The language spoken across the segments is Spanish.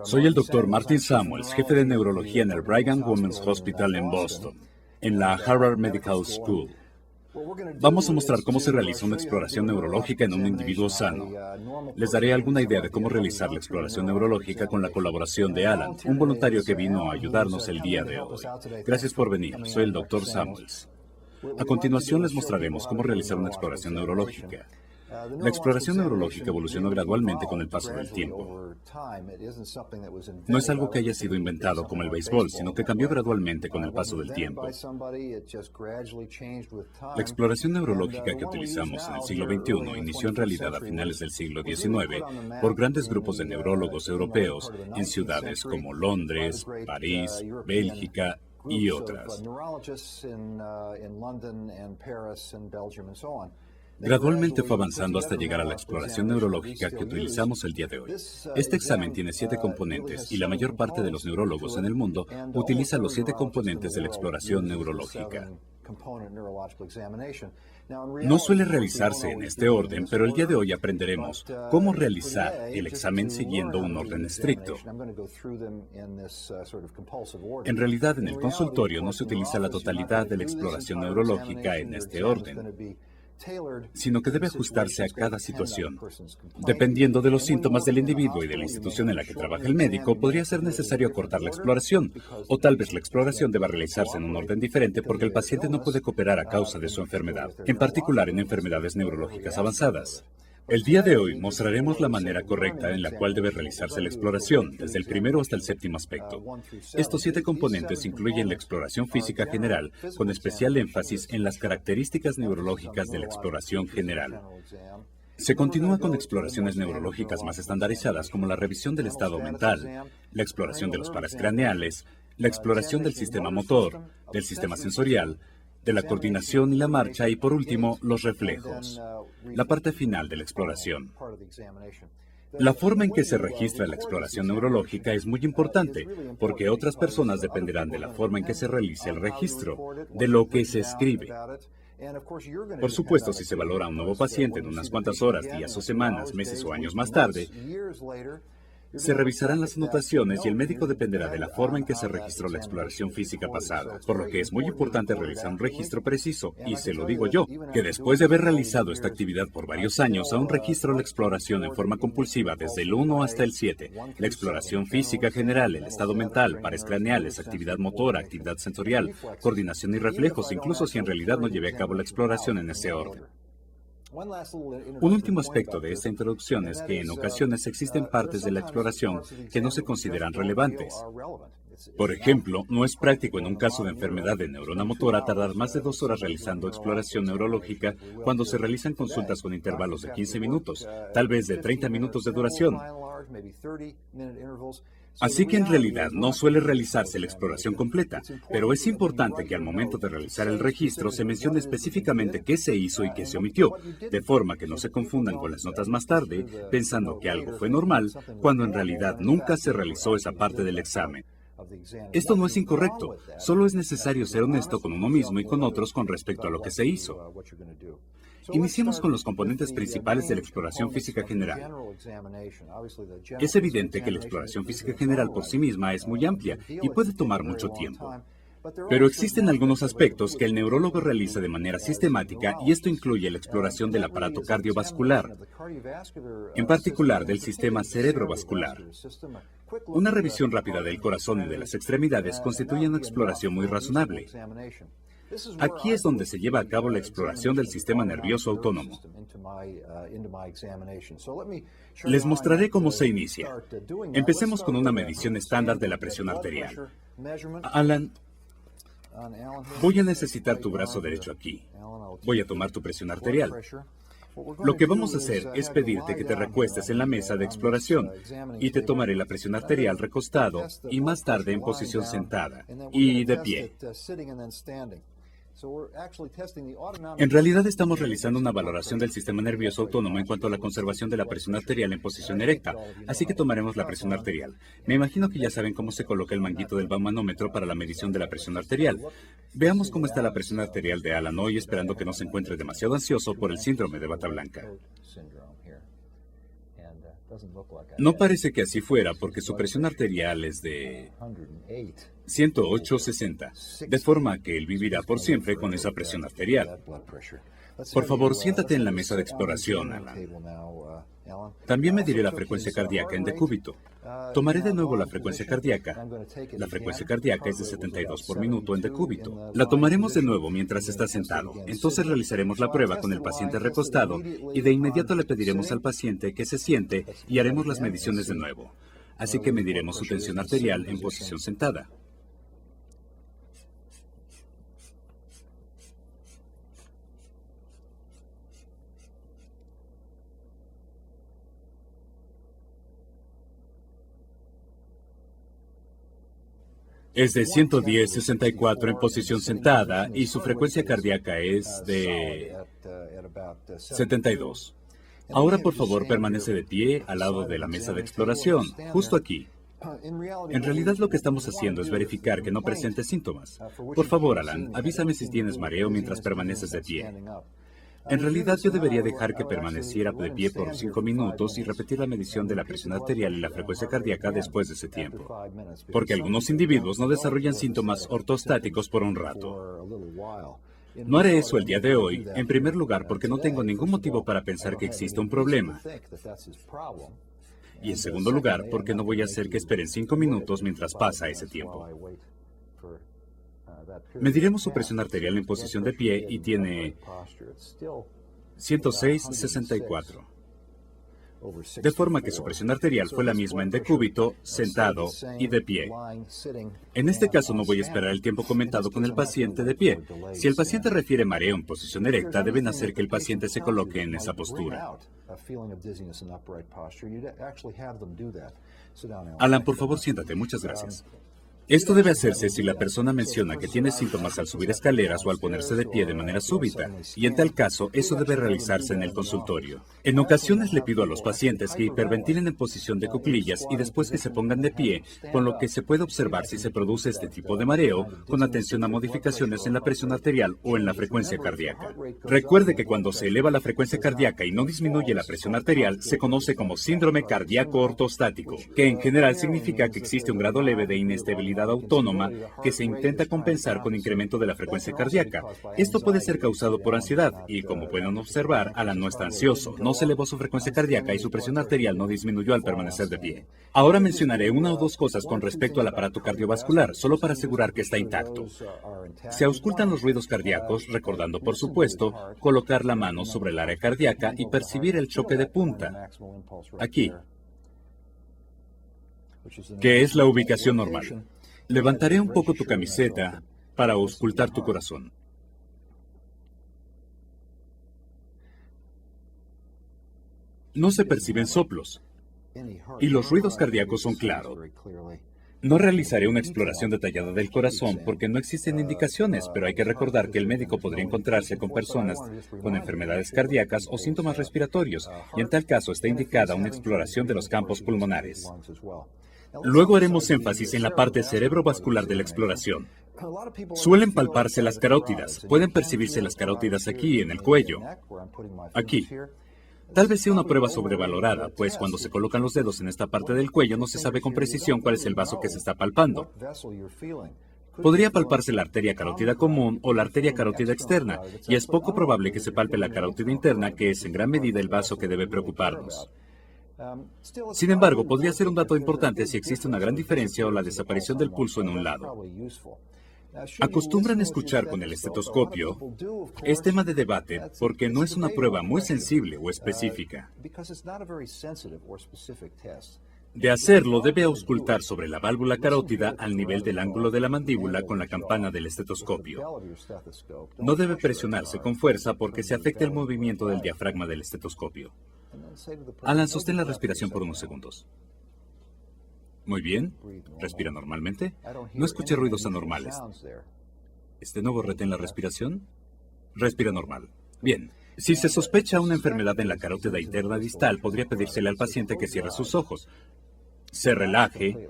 Soy el Dr. Martin Samuels, jefe de neurología en el Brigham Women's Hospital en Boston, en la Harvard Medical School. Vamos a mostrar cómo se realiza una exploración neurológica en un individuo sano. Les daré alguna idea de cómo realizar la exploración neurológica con la colaboración de Alan, un voluntario que vino a ayudarnos el día de hoy. Gracias por venir. Soy el Dr. Samuels. A continuación les mostraremos cómo realizar una exploración neurológica. La exploración neurológica evolucionó gradualmente con el paso del tiempo. No es algo que haya sido inventado como el béisbol, sino que cambió gradualmente con el paso del tiempo. La exploración neurológica que utilizamos en el siglo XXI inició en realidad a finales del siglo XIX por grandes grupos de neurólogos europeos en ciudades como Londres, París, Bélgica y otras. Gradualmente fue avanzando hasta llegar a la exploración neurológica que utilizamos el día de hoy. Este examen tiene 7 componentes y la mayor parte de los neurólogos en el mundo utiliza los 7 componentes de la exploración neurológica. No suele realizarse en este orden, pero el día de hoy aprenderemos cómo realizar el examen siguiendo un orden estricto. En realidad, en el consultorio no se utiliza la totalidad de la exploración neurológica en este orden, sino que debe ajustarse a cada situación. Dependiendo de los síntomas del individuo y de la institución en la que trabaja el médico, podría ser necesario acortar la exploración, o tal vez la exploración deba realizarse en un orden diferente porque el paciente no puede cooperar a causa de su enfermedad, en particular en enfermedades neurológicas avanzadas. El día de hoy mostraremos la manera correcta en la cual debe realizarse la exploración, desde el primero hasta el séptimo aspecto. Estos 7 componentes incluyen la exploración física general, con especial énfasis en las características neurológicas de la exploración general. Se continúa con exploraciones neurológicas más estandarizadas como la revisión del estado mental, la exploración de los pares craneales, la exploración del sistema motor, del sistema sensorial, de la coordinación y la marcha y, por último, los reflejos. La parte final de la exploración. La forma en que se registra la exploración neurológica es muy importante, porque otras personas dependerán de la forma en que se realice el registro, de lo que se escribe. Por supuesto, si se valora a un nuevo paciente en unas cuantas horas, días o semanas, meses o años más tarde, se revisarán las anotaciones y el médico dependerá de la forma en que se registró la exploración física pasada, por lo que es muy importante realizar un registro preciso, y se lo digo yo, que después de haber realizado esta actividad por varios años, aún registro la exploración en forma compulsiva desde el 1 hasta el 7, la exploración física general, el estado mental, pares craneales, actividad motora, actividad sensorial, coordinación y reflejos, incluso si en realidad no llevé a cabo la exploración en ese orden. Un último aspecto de esta introducción es que en ocasiones existen partes de la exploración que no se consideran relevantes. Por ejemplo, no es práctico en un caso de enfermedad de neurona motora tardar más de 2 horas realizando exploración neurológica cuando se realizan consultas con intervalos de 15 minutos, tal vez de 30 minutos de duración. Así que en realidad no suele realizarse la exploración completa, pero es importante que al momento de realizar el registro se mencione específicamente qué se hizo y qué se omitió, de forma que no se confundan con las notas más tarde, pensando que algo fue normal, cuando en realidad nunca se realizó esa parte del examen. Esto no es incorrecto, solo es necesario ser honesto con uno mismo y con otros con respecto a lo que se hizo. Iniciemos con los componentes principales de la exploración física general. Es evidente que la exploración física general por sí misma es muy amplia y puede tomar mucho tiempo. Pero existen algunos aspectos que el neurólogo realiza de manera sistemática y esto incluye la exploración del aparato cardiovascular, en particular del sistema cerebrovascular. Una revisión rápida del corazón y de las extremidades constituye una exploración muy razonable. Aquí es donde se lleva a cabo la exploración del sistema nervioso autónomo. Les mostraré cómo se inicia. Empecemos con una medición estándar de la presión arterial. Alan, voy a necesitar tu brazo derecho aquí. Voy a tomar tu presión arterial. Lo que vamos a hacer es pedirte que te recuestes en la mesa de exploración y te tomaré la presión arterial recostado y más tarde en posición sentada y de pie. En realidad estamos realizando una valoración del sistema nervioso autónomo en cuanto a la conservación de la presión arterial en posición erecta, así que tomaremos la presión arterial. Me imagino que ya saben cómo se coloca el manguito del manómetro para la medición de la presión arterial. Veamos cómo está la presión arterial de Alan hoy, esperando que no se encuentre demasiado ansioso por el síndrome de bata blanca. No parece que así fuera porque su presión arterial es de 108/60, de forma que él vivirá por siempre con esa presión arterial. Por favor, siéntate en la mesa de exploración, Alan. También mediré la frecuencia cardíaca en decúbito. Tomaré de nuevo la frecuencia cardíaca. La frecuencia cardíaca es de 72 por minuto en decúbito. La tomaremos de nuevo mientras está sentado. Entonces realizaremos la prueba con el paciente recostado y de inmediato le pediremos al paciente que se siente y haremos las mediciones de nuevo. Así que mediremos su tensión arterial en posición sentada. Es de 110/64 en posición sentada y su frecuencia cardíaca es de 72. Ahora, por favor, permanece de pie al lado de la mesa de exploración, justo aquí. En realidad, lo que estamos haciendo es verificar que no presente síntomas. Por favor, Alan, avísame si tienes mareo mientras permaneces de pie. En realidad, yo debería dejar que permaneciera de pie por 5 minutos y repetir la medición de la presión arterial y la frecuencia cardíaca después de ese tiempo, porque algunos individuos no desarrollan síntomas ortostáticos por un rato. No haré eso el día de hoy, en primer lugar porque no tengo ningún motivo para pensar que existe un problema. Y en segundo lugar, porque no voy a hacer que esperen 5 minutos mientras pasa ese tiempo. Mediremos su presión arterial en posición de pie y tiene 106/64. De forma que su presión arterial fue la misma en decúbito, sentado y de pie. En este caso no voy a esperar el tiempo comentado con el paciente de pie. Si el paciente refiere mareo en posición erecta, deben hacer que el paciente se coloque en esa postura. Alan, por favor, siéntate. Muchas gracias. Esto debe hacerse si la persona menciona que tiene síntomas al subir escaleras o al ponerse de pie de manera súbita, y en tal caso, eso debe realizarse en el consultorio. En ocasiones le pido a los pacientes que hiperventilen en posición de cuclillas y después que se pongan de pie, con lo que se puede observar si se produce este tipo de mareo, con atención a modificaciones en la presión arterial o en la frecuencia cardíaca. Recuerde que cuando se eleva la frecuencia cardíaca y no disminuye la presión arterial, se conoce como síndrome cardíaco ortostático, que en general significa que existe un grado leve de inestabilidad autónoma que se intenta compensar con incremento de la frecuencia cardíaca. Esto puede ser causado por ansiedad y, como pueden observar, Alan no está ansioso, no se elevó su frecuencia cardíaca y su presión arterial no disminuyó al permanecer de pie. Ahora mencionaré una o dos cosas con respecto al aparato cardiovascular, solo para asegurar que está intacto. Se auscultan los ruidos cardíacos, recordando, por supuesto, colocar la mano sobre el área cardíaca y percibir el choque de punta, aquí, que es la ubicación normal. Levantaré un poco tu camiseta para auscultar tu corazón. No se perciben soplos, y los ruidos cardíacos son claros. No realizaré una exploración detallada del corazón porque no existen indicaciones, pero hay que recordar que el médico podría encontrarse con personas con enfermedades cardíacas o síntomas respiratorios, y en tal caso está indicada una exploración de los campos pulmonares. Luego haremos énfasis en la parte cerebrovascular de la exploración. Suelen palparse las carótidas. Pueden percibirse las carótidas aquí, en el cuello. Aquí. Tal vez sea una prueba sobrevalorada, pues cuando se colocan los dedos en esta parte del cuello no se sabe con precisión cuál es el vaso que se está palpando. Podría palparse la arteria carótida común o la arteria carótida externa, y es poco probable que se palpe la carótida interna, que es en gran medida el vaso que debe preocuparnos. Sin embargo, podría ser un dato importante si existe una gran diferencia o la desaparición del pulso en un lado. Acostumbran escuchar con el estetoscopio. Es tema de debate porque no es una prueba muy sensible o específica. De hacerlo, debe auscultar sobre la válvula carótida al nivel del ángulo de la mandíbula con la campana del estetoscopio. No debe presionarse con fuerza porque se afecta el movimiento del diafragma del estetoscopio. Alan, sostén la respiración por unos segundos. Muy bien. Respira normalmente. No escuché ruidos anormales. ¿De nuevo retén la respiración? Respira normal. Bien. Si se sospecha una enfermedad en la carótida interna distal, podría pedírsele al paciente que cierre sus ojos, se relaje,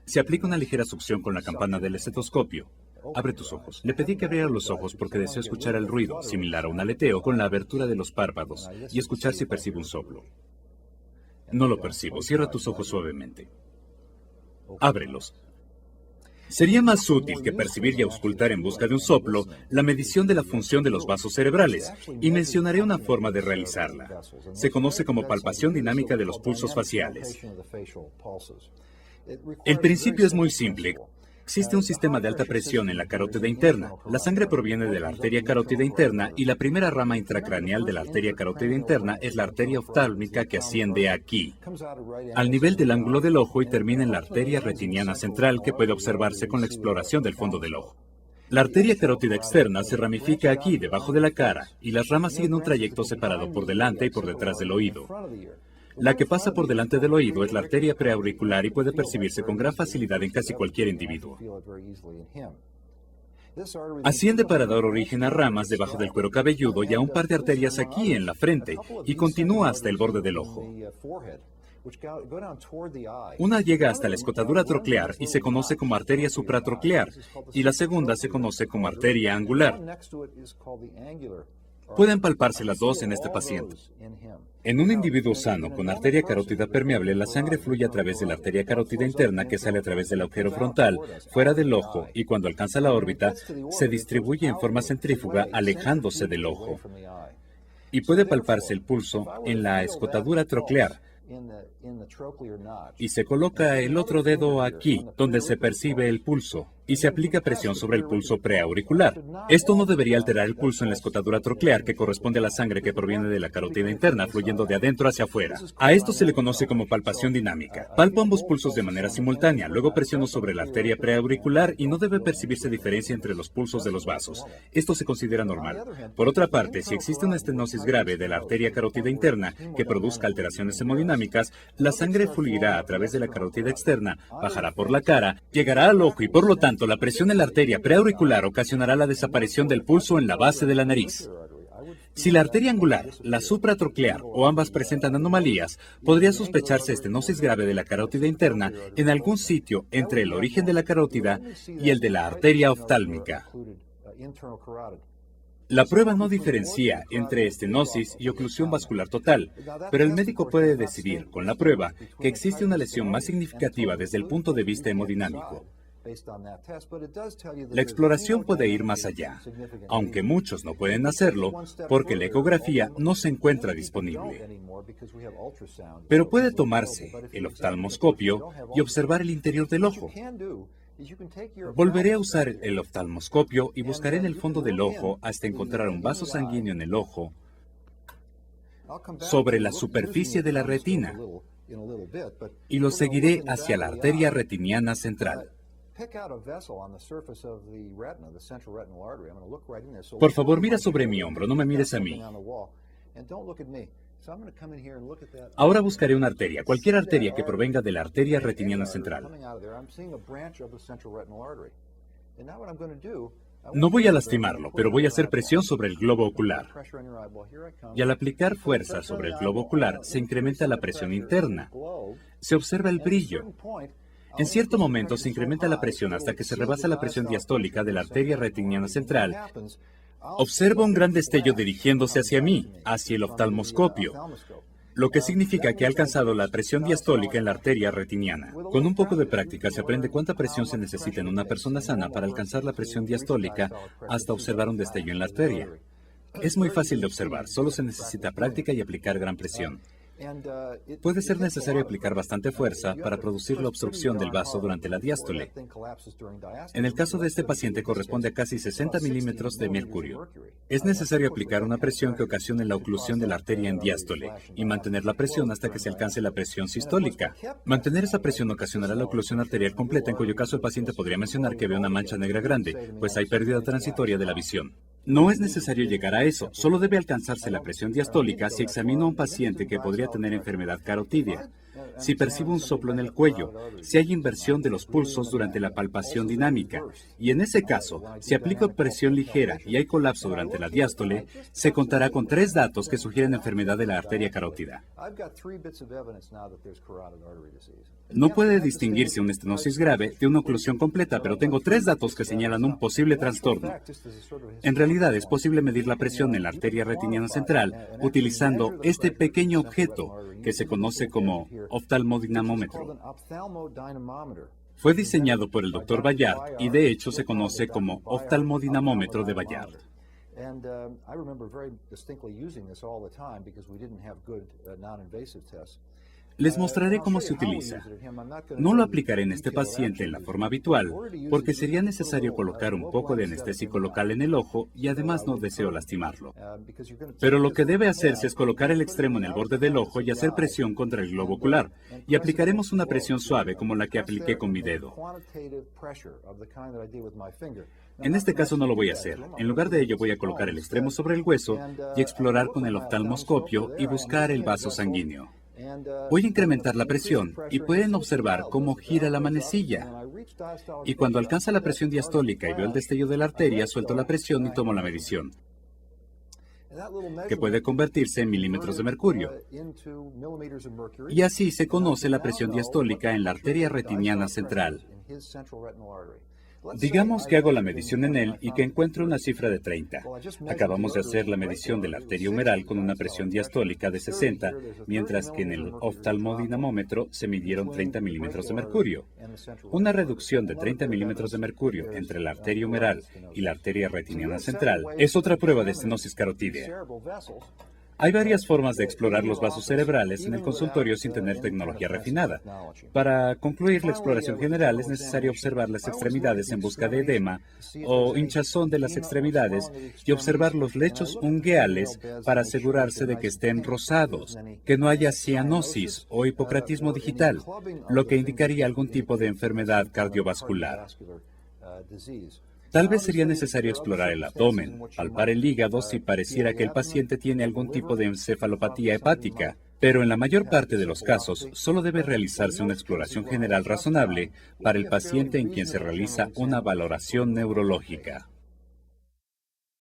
se aplica una ligera succión con la campana del estetoscopio. Abre tus ojos. Le pedí que abriera los ojos porque deseo escuchar el ruido, similar a un aleteo, con la abertura de los párpados, y escuchar si percibe un soplo. No lo percibo. Cierra tus ojos suavemente. Ábrelos. Sería más útil que percibir y auscultar en busca de un soplo la medición de la función de los vasos cerebrales, y mencionaré una forma de realizarla. Se conoce como palpación dinámica de los pulsos faciales. El principio es muy simple. Existe un sistema de alta presión en la carótida interna. La sangre proviene de la arteria carótida interna y la primera rama intracraneal de la arteria carótida interna es la arteria oftálmica que asciende aquí, al nivel del ángulo del ojo, y termina en la arteria retiniana central que puede observarse con la exploración del fondo del ojo. La arteria carótida externa se ramifica aquí, debajo de la cara, y las ramas siguen un trayecto separado por delante y por detrás del oído. La que pasa por delante del oído es la arteria preauricular y puede percibirse con gran facilidad en casi cualquier individuo. Asciende para dar origen a ramas debajo del cuero cabelludo y a un par de arterias aquí en la frente, y continúa hasta el borde del ojo. Una llega hasta la escotadura troclear y se conoce como arteria supratroclear, y la segunda se conoce como arteria angular. Pueden palparse las dos en este paciente. En un individuo sano con arteria carótida permeable, la sangre fluye a través de la arteria carótida interna que sale a través del agujero frontal, fuera del ojo, y cuando alcanza la órbita, se distribuye en forma centrífuga alejándose del ojo. Y puede palparse el pulso en la escotadura troclear, y se coloca el otro dedo aquí, donde se percibe el pulso, y se aplica presión sobre el pulso preauricular. Esto no debería alterar el pulso en la escotadura troclear, que corresponde a la sangre que proviene de la carótida interna, fluyendo de adentro hacia afuera. A esto se le conoce como palpación dinámica. Palpo ambos pulsos de manera simultánea, luego presiono sobre la arteria preauricular y no debe percibirse diferencia entre los pulsos de los vasos. Esto se considera normal. Por otra parte, si existe una estenosis grave de la arteria carótida interna que produzca alteraciones hemodinámicas, la sangre fluirá a través de la carótida externa, bajará por la cara, llegará al ojo y por lo tanto la presión en la arteria preauricular ocasionará la desaparición del pulso en la base de la nariz. Si la arteria angular, la supratroclear o ambas presentan anomalías, podría sospecharse estenosis grave de la carótida interna en algún sitio entre el origen de la carótida y el de la arteria oftálmica. La prueba no diferencia entre estenosis y oclusión vascular total, pero el médico puede decidir con la prueba que existe una lesión más significativa desde el punto de vista hemodinámico. La exploración puede ir más allá, aunque muchos no pueden hacerlo porque la ecografía no se encuentra disponible. Pero puede tomarse el oftalmoscopio y observar el interior del ojo. Volveré a usar el oftalmoscopio y buscaré en el fondo del ojo hasta encontrar un vaso sanguíneo en el ojo sobre la superficie de la retina, y lo seguiré hacia la arteria retiniana central. Por favor, mira sobre mi hombro, no me mires a mí. Ahora buscaré una arteria, cualquier arteria que provenga de la arteria retiniana central. No voy a lastimarlo, pero voy a hacer presión sobre el globo ocular. Y al aplicar fuerza sobre el globo ocular, se incrementa la presión interna. Se observa el brillo. En cierto momento se incrementa la presión hasta que se rebasa la presión diastólica de la arteria retiniana central. Observo un gran destello dirigiéndose hacia mí, hacia el oftalmoscopio, lo que significa que ha alcanzado la presión diastólica en la arteria retiniana. Con un poco de práctica se aprende cuánta presión se necesita en una persona sana para alcanzar la presión diastólica hasta observar un destello en la arteria. Es muy fácil de observar, solo se necesita práctica y aplicar gran presión. Puede ser necesario aplicar bastante fuerza para producir la obstrucción del vaso durante la diástole. En el caso de este paciente corresponde a casi 60 milímetros de mercurio. Es necesario aplicar una presión que ocasione la oclusión de la arteria en diástole y mantener la presión hasta que se alcance la presión sistólica. Mantener esa presión ocasionará la oclusión arterial completa, en cuyo caso el paciente podría mencionar que ve una mancha negra grande, pues hay pérdida transitoria de la visión. No es necesario llegar a eso, solo debe alcanzarse la presión diastólica si examino a un paciente que podría tener enfermedad carotídea. si percibo un soplo en el cuello, si hay inversión de los pulsos durante la palpación dinámica. Y en ese caso, si aplico presión ligera y hay colapso durante la diástole, se contará con 3 datos que sugieren enfermedad de la arteria carótida. No puede distinguirse una estenosis grave de una oclusión completa, pero tengo 3 datos que señalan un posible trastorno. En realidad, es posible medir la presión en la arteria retiniana central utilizando este pequeño objeto que se conoce como oftalmodinamómetro. Fue diseñado por el Dr. Bayard y de hecho se conoce como oftalmodinamómetro de Bayard. Les mostraré cómo se utiliza. No lo aplicaré en este paciente en la forma habitual, porque sería necesario colocar un poco de anestésico local en el ojo y además no deseo lastimarlo. Pero lo que debe hacerse es colocar el extremo en el borde del ojo y hacer presión contra el globo ocular, y aplicaremos una presión suave como la que apliqué con mi dedo. En este caso no lo voy a hacer. En lugar de ello voy a colocar el extremo sobre el hueso y explorar con el oftalmoscopio y buscar el vaso sanguíneo. Voy a incrementar la presión y pueden observar cómo gira la manecilla. Y cuando alcanza la presión diastólica y veo el destello de la arteria, suelto la presión y tomo la medición, que puede convertirse en milímetros de mercurio. Y así se conoce la presión diastólica en la arteria retiniana central. Digamos que hago la medición en él y que encuentro una cifra de 30. Acabamos de hacer la medición de la arteria humeral con una presión diastólica de 60, mientras que en el oftalmodinamómetro se midieron 30 milímetros de mercurio. Una reducción de 30 milímetros de mercurio entre la arteria humeral y la arteria retiniana central es otra prueba de estenosis carotídea. Hay varias formas de explorar los vasos cerebrales en el consultorio sin tener tecnología refinada. Para concluir la exploración general es necesario observar las extremidades en busca de edema o hinchazón de las extremidades y observar los lechos ungueales para asegurarse de que estén rosados, que no haya cianosis o hipocratismo digital, lo que indicaría algún tipo de enfermedad cardiovascular. Tal vez sería necesario explorar el abdomen, palpar el hígado si pareciera que el paciente tiene algún tipo de encefalopatía hepática, pero en la mayor parte de los casos solo debe realizarse una exploración general razonable para el paciente en quien se realiza una valoración neurológica.